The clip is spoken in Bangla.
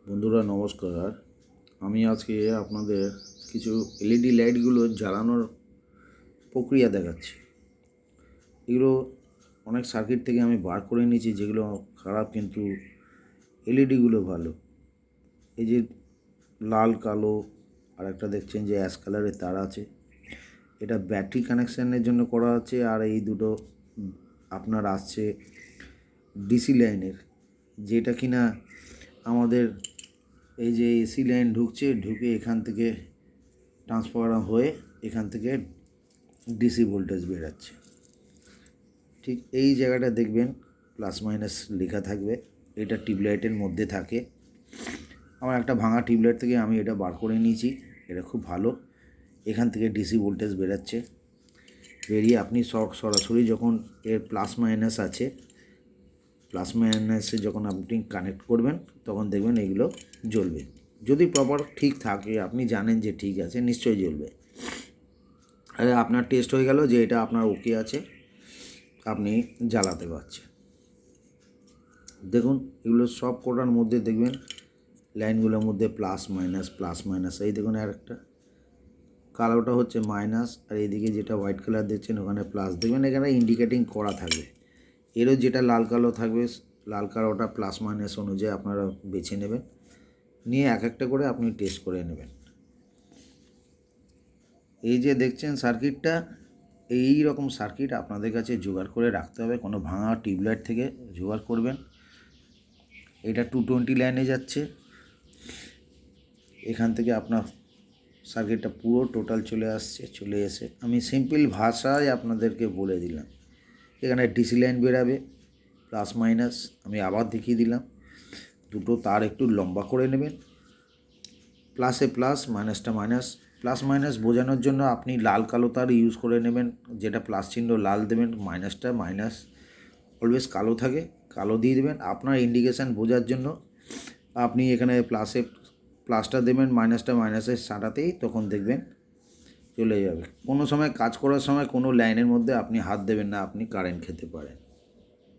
বন্ধুরা নমস্কার। আমি আজকে আপনাদের কিছু এলইডি লাইটগুলো জ্বালানোর প্রক্রিয়া দেখাচ্ছি। এগুলো অনেক সার্কিট থেকে আমি বার করে নিয়েছি, যেগুলো খারাপ, কিন্তু এলইডিগুলো ভালো। এই যে লাল কালো আর একটা দেখছেন যে অ্যাশ কালারের তার আছে, এটা ব্যাটারি কানেকশানের জন্য করা আছে। আর এই দুটো আপনার আসছে ডিসি লাইনের, যেটা কিনা আমাদের এই যে এসি লাইন ঢুকে এখান থেকে ট্রান্সফার হয়ে এখান থেকে ডিসি ভোল্টেজ বেরাচ্ছে। ঠিক এই জায়গাটা দেখবেন প্লাস মাইনাস লেখা থাকবে, এটা টিউবলাইটের মধ্যে থাকে। আমার একটা ভাঙা টিউবলাইট থেকে আমি এটা বার করে নিয়েছি। এটা খুব ভালো, এখান থেকে ডিসি ভোল্টেজ বেরাচ্ছে। বেরিয়ে আপনি সরাসরি যখন এর প্লাস মাইনাস আছে, প্লাস মাইনাসে যখন আপনি কানেক্ট করবেন তখন দেখবেন এগুলো জ্বলবে। যদি প্রপার ঠিক থাকে, আপনি জানেন যে ঠিক আছে, নিশ্চয়ই জ্বলবে। আর আপনার টেস্ট হয়ে গেল যে এটা আপনার ওকে আছে, আপনি জ্বালাতে পারছেন। দেখুন এগুলো সব কটার মধ্যে দেখবেন লাইনগুলোর মধ্যে প্লাস মাইনাস। এই দেখুন আর একটা কালোটা হচ্ছে মাইনাস, আর এইদিকে যেটা হোয়াইট কালার দেখছেন ওখানে প্লাস। দেখবেন এখানে ইন্ডিকেটিং করা থাকবে। এরও যেটা লাল কালো থাকবে, লাল কালোটা প্লাস মাইনাস অনুযায়ী আপনারা বেছে নেবেন, নিয়ে এক একটা করে আপনি টেস্ট করে নেবেন। এই যে দেখছেন সার্কিটটা, এই রকম সার্কিট আপনাদের কাছে জোগাড় করে রাখতে হবে। কোনো ভাঙা টিউবলাইট থেকে জোগাড় করবেন। এটা 220 লাইনে যাচ্ছে, এখান থেকে আপনার সার্কিটটা পুরো টোটাল চলে এসে আমি সিম্পল ভাষায় আপনাদেরকে বলে দিলাম। এখানে ডিসি লাইন বেরাবে প্লাস মাইনাস, আমি আবার দেখিয়ে দিলাম। দুটো তার একটু লম্বা করে নেবেন, প্লাসে প্লাস মাইনাসটা মাইনাস। প্লাস মাইনাস বোঝানোর জন্য আপনি লাল কালো তার ইউজ করে নেবেন, যেটা প্লাস চিহ্ন লাল দেবেন, মাইনাসটা মাইনাস অলওয়েজ কালো থাকে, কালো দিয়ে দেবেন। আপনার ইন্ডিকেশান বোঝার জন্য আপনি এখানে প্লাসটা দেবেন, মাইনাসটা মাইনাসের সাঁটাতেই তখন দেখবেন চলে যাবে। কোনো সময় কাজ করার সময় কোনো লাইনের মধ্যে আপনি হাত দেবেন না, আপনি কারেন্ট খেতে পারেন।